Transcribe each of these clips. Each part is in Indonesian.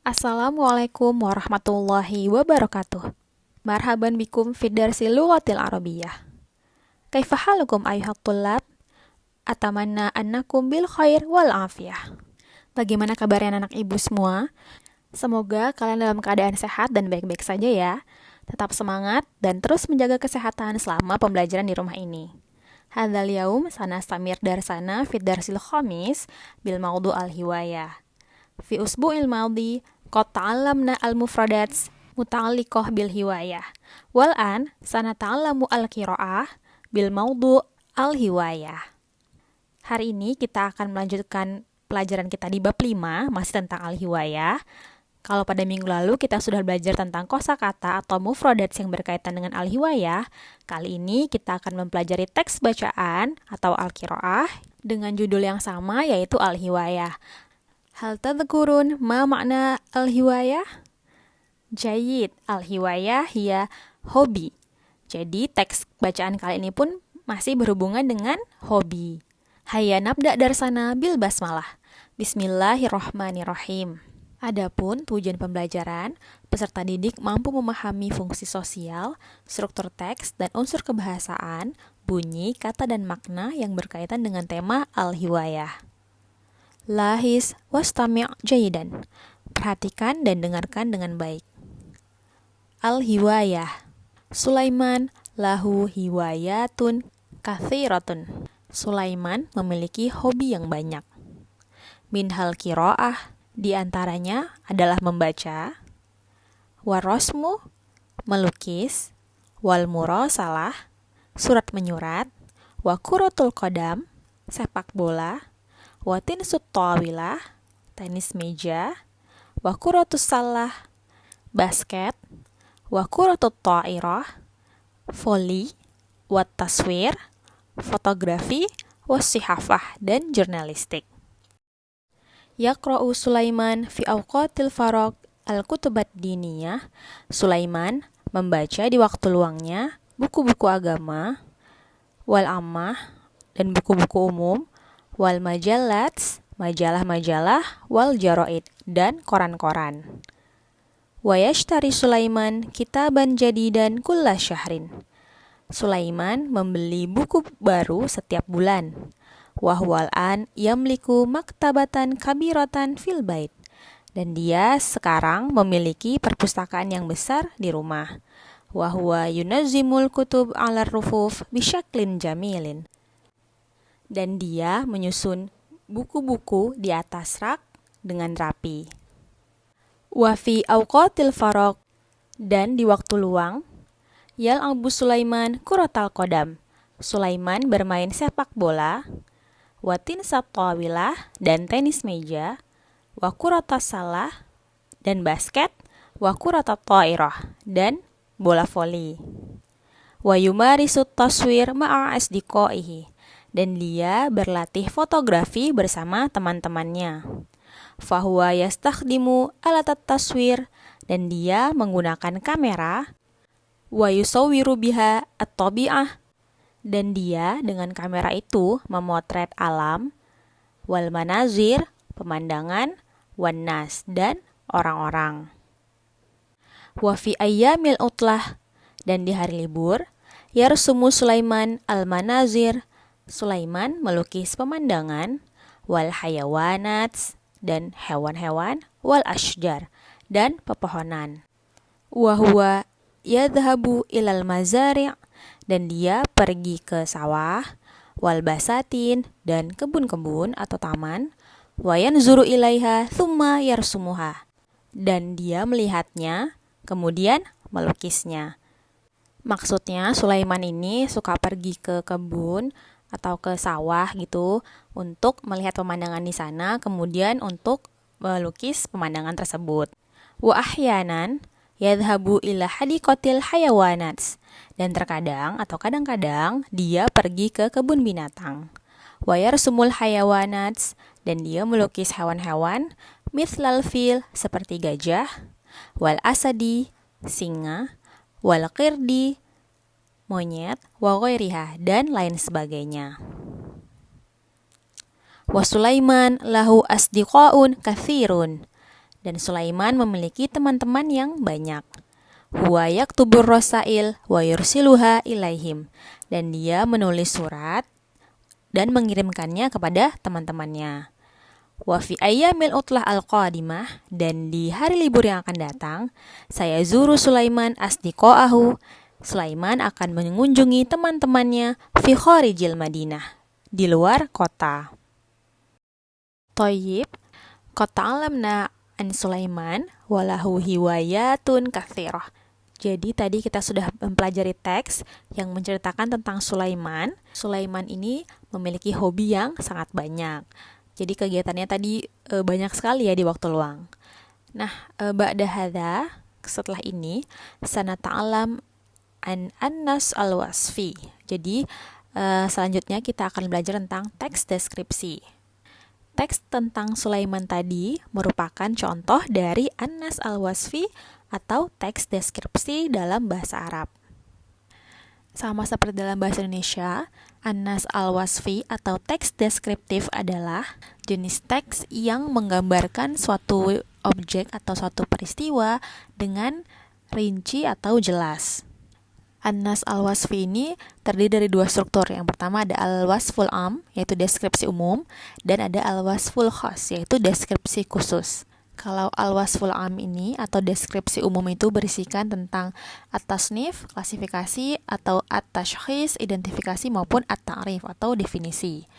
Assalamualaikum warahmatullahi wabarakatuh. Marhaban bikum fi darsil lughatil arabiyyah. Kaifa halukum ayuhat tullab? Atamanna annakum bil khair wal afiyah. Bagaimana kabarnya anak ibu semua? Semoga kalian dalam keadaan sehat dan baik-baik saja ya. Tetap semangat dan terus menjaga kesehatan selama pembelajaran di rumah ini. Hadzal yaum sanastamir darsana fi darsil khamis bil mawdu' al-hiwayah. Fi usbu'il madhi qad ta'allamna al-mufradat muta'alliqah bil hiwayah. Wal an sanata'allamu al-qira'ah bil mawdu' al-hiwayah. Hari ini kita akan melanjutkan pelajaran kita di bab 5, masih tentang al-hiwayah. Kalau pada minggu lalu kita sudah belajar tentang kosakata atau mufradat yang berkaitan dengan al-hiwayah, kali ini kita akan mempelajari teks bacaan atau al-qira'ah dengan judul yang sama yaitu al-hiwayah. Hal tadhkurun ma makna al-hiwayah? Jayyid, al-hiwayah hiya hobi. Jadi teks bacaan kali ini pun masih berhubungan dengan hobi. Hayya nabda darsana bil basmalah. Bismillahirrahmanirrahim. Adapun tujuan pembelajaran, peserta didik mampu memahami fungsi sosial, struktur teks, dan unsur kebahasaan, bunyi, kata, dan makna yang berkaitan dengan tema al-hiwayah. Lahis wastami' jayidan. Perhatikan dan dengarkan dengan baik. Al-hiwayah. Sulaiman lahu hiwayatun kathiratun. Sulaiman memiliki hobi yang banyak. Minhal qira'ah, di antaranya adalah membaca. Warosmu, melukis. Wal murasalah, surat menyurat. Wa kuratul qadam, sepak bola. Watin tawilah, tenis meja. Wa kuratus salah, basket. Wa kuratut ta'irah, voli. Wat taswir, fotografi. Wasihafah, dan jurnalistik. Yaqra'u Sulaiman fi awqatil faraq al-kutubat diniyah. Sulaiman membaca di waktu luangnya buku-buku agama, wal ammah, dan buku-buku umum, wal majallat, majalah-majalah, wal jaraid, dan koran-koran. Wa yashtari Sulaiman kitaban jadidan kulla syahrin. Sulaiman membeli buku baru setiap bulan. Wahwal an yamliku maktabatan kabiratan fil bait. Dan dia sekarang memiliki perpustakaan yang besar di rumah. Wahwa yunazzimul kutub ala rufuf bisyaklin jamilin. Dan dia menyusun buku-buku di atas rak dengan rapi. Wa fi awqatil faraq, dan di waktu luang, yal'abu Sulaiman kuratal qadam. Sulaiman bermain sepak bola. Watin tawilah, dan tenis meja. Wa kuratas salah, dan basket. Wa kuratat ta'irah, dan bola voli. Wa yumarisut taswir ma'a asdiqaihi, dan dia berlatih fotografi bersama teman-temannya. Fahuwa yastakhdimu alatat taswir, dan dia menggunakan kamera. Wa yusawwiru biha at-tabi'ah, dan dia dengan kamera itu memotret alam. Wal manazir, pemandangan. Wan nas, dan orang-orang. Wa fi ayyamil utlah, dan di hari libur, yarsumu Sulaiman al-manazir. Sulaiman melukis pemandangan. Wal hayawanat, dan hewan-hewan. Wal ashjar, dan pepohonan. Wa huwa yadhhabu ilal mazari', dan dia pergi ke sawah. Wal basatin, dan kebun-kebun atau taman. Wa yanzuru ilaiha thumma yarsumuha, dan dia melihatnya kemudian melukisnya. Maksudnya Sulaiman ini suka pergi ke kebun atau ke sawah gitu untuk melihat pemandangan di sana, kemudian untuk melukis pemandangan tersebut. Wa ahyanan yadhhabu ila hadiqatil hayawanat, dan terkadang atau kadang-kadang dia pergi ke kebun binatang. Wa yarsumul hayawanat, dan dia melukis hewan-hewan. Mithlal fil, seperti gajah. Wal asadi, singa. Wal qirdi, monyet. Wa ghairiha, dan lain sebagainya. Wa Sulaiman lahu asdiqaun kathirun, dan Sulaiman memiliki teman-teman yang banyak. Huwa yaktubur rasail wa yursiluha ilaihim, dan dia menulis surat dan mengirimkannya kepada teman-temannya. Wa fi ayyamil utlah al-qadimah, dan di hari libur yang akan datang, saya zuru Sulaiman asdiqa'ahu, Sulaiman akan mengunjungi teman-temannya fi kharijil Madinah, di luar kota. Thayyib, qad ta'alamna an Sulaiman walahu hiwayatun katsirah. Jadi tadi kita sudah mempelajari teks yang menceritakan tentang Sulaiman. Sulaiman ini memiliki hobi yang sangat banyak. Jadi kegiatannya tadi banyak sekali ya di waktu luang. Nah, ba'da hadza, setelah ini sanata'alam an annas al-wasfi. Jadi selanjutnya kita akan belajar tentang teks deskripsi. Teks tentang Sulaiman tadi merupakan contoh dari annas al-wasfi atau teks deskripsi dalam bahasa Arab. Sama seperti dalam bahasa Indonesia, annas al-wasfi atau teks deskriptif adalah jenis teks yang menggambarkan suatu objek atau suatu peristiwa dengan rinci atau jelas. An-nas al-wasfi ini terdiri dari dua struktur. Yang pertama ada al-wasful am, yaitu deskripsi umum, dan ada al-wasful khas, yaitu deskripsi khusus. Kalau al-wasful am ini atau deskripsi umum itu berisikan tentang at-tasnif, klasifikasi, atau at-tashkhis, identifikasi, maupun at-ta'rif atau definisi.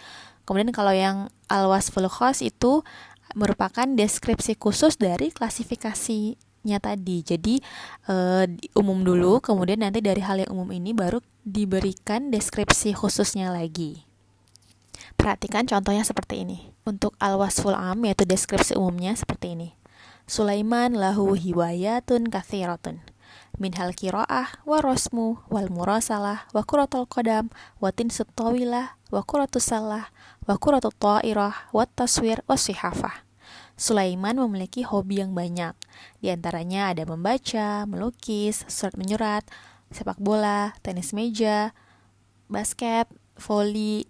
Kemudian kalau yang al-wasful khas itu merupakan deskripsi khusus dari klasifikasinya tadi. Jadi umum dulu, kemudian nanti dari hal yang umum ini baru diberikan deskripsi khususnya lagi. Perhatikan contohnya seperti ini. Untuk al-wasful am, yaitu deskripsi umumnya seperti ini. Sulaiman lahu hiwayatun kathiratun. Minhal qiraah wa rasmu wal murasalah wa quratul qadam wa tinsut tawilah wa quratus salah wa quratut ta'irah wa taswir wa sihafah. Sulaiman memiliki hobi yang banyak. Di antaranya ada membaca, melukis, surat menyurat, sepak bola, tenis meja, basket, voli,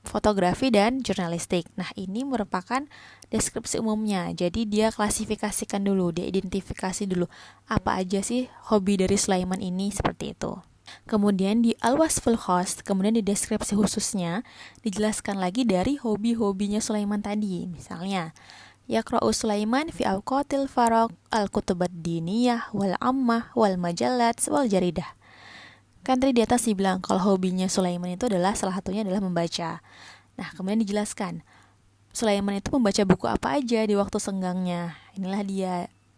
fotografi, dan jurnalistik. Nah, ini merupakan deskripsi umumnya. Jadi dia klasifikasikan dulu, dia identifikasi dulu apa aja sih hobi dari Sulaiman ini, seperti itu. Kemudian di al-wasful khas, kemudian di deskripsi khususnya dijelaskan lagi dari hobi-hobinya Sulaiman tadi. Misalnya, yaqra'u Sulaiman fi awqatil faragh al-kutubat diniyah wal ammah wal majallat wal jaridah. Kan tadi di atas dibilang kalau hobinya Sulaiman itu adalah salah satunya adalah membaca. Nah, kemudian dijelaskan Sulaiman itu membaca buku apa aja di waktu senggangnya. Inilah dia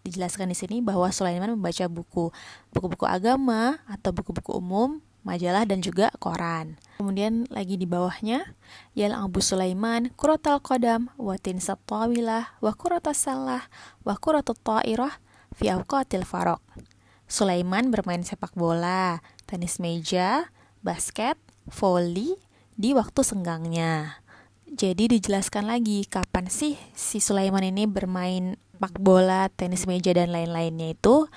dijelaskan di sini bahwa Sulaiman membaca buku-buku agama atau buku-buku umum, majalah, dan juga koran. Kemudian lagi di bawahnya, yal Abu Sulaiman quratal qadam wa tinsat tawilah wa quratas salah wa quratut ta'irah fi awqatil faragh. Sulaiman bermain sepak bola, tenis meja, basket, voli di waktu senggangnya. Jadi dijelaskan lagi kapan sih si Sulaiman ini bermain sepak bola, tenis meja, dan lain-lainnya itu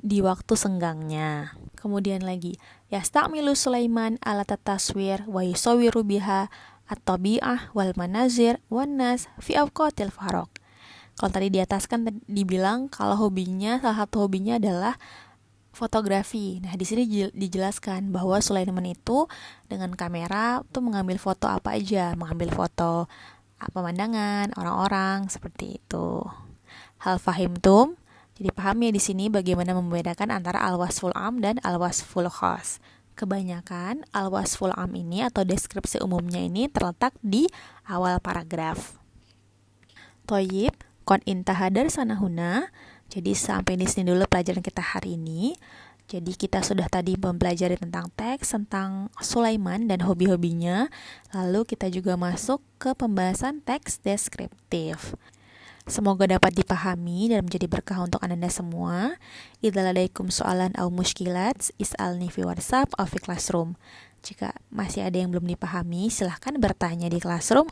di waktu senggangnya. Kemudian lagi, yasta'milu Sulaiman alat taswir wa yusawiru biha at-tabi'ah wal manazir wan nas fi awqatil faragh. Kalau tadi di atas kan dibilang kalau salah satu hobinya adalah fotografi. Nah, di sini dijelaskan bahwa Sulaiman itu dengan kamera tuh mengambil foto apa aja, mengambil foto pemandangan, orang-orang, seperti itu. Hal fahimtum? Jadi paham ya di sini bagaimana membedakan antara al-wasful am dan al-wasful khas. Kebanyakan al-wasful am ini atau deskripsi umumnya ini terletak di awal paragraf. Thayyib, qad intaha darsanahuna. Jadi sampai di sini dulu pelajaran kita hari ini. Jadi kita sudah tadi mempelajari tentang teks, tentang Sulaiman dan hobi-hobinya. Lalu kita juga masuk ke pembahasan teks deskriptif. Semoga dapat dipahami dan menjadi berkah untuk Anda semua. Idza ladaikum soalan au mushkilat, is'alni fi WhatsApp atau fi Classroom. Jika masih ada yang belum dipahami, silahkan bertanya di Classroom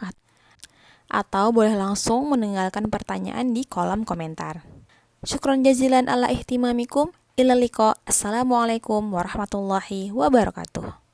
atau boleh langsung meninggalkan pertanyaan di kolom komentar. Syukron jazilan ala ihtimamikum. Ila liqa. Assalamualaikum warahmatullahi wabarakatuh.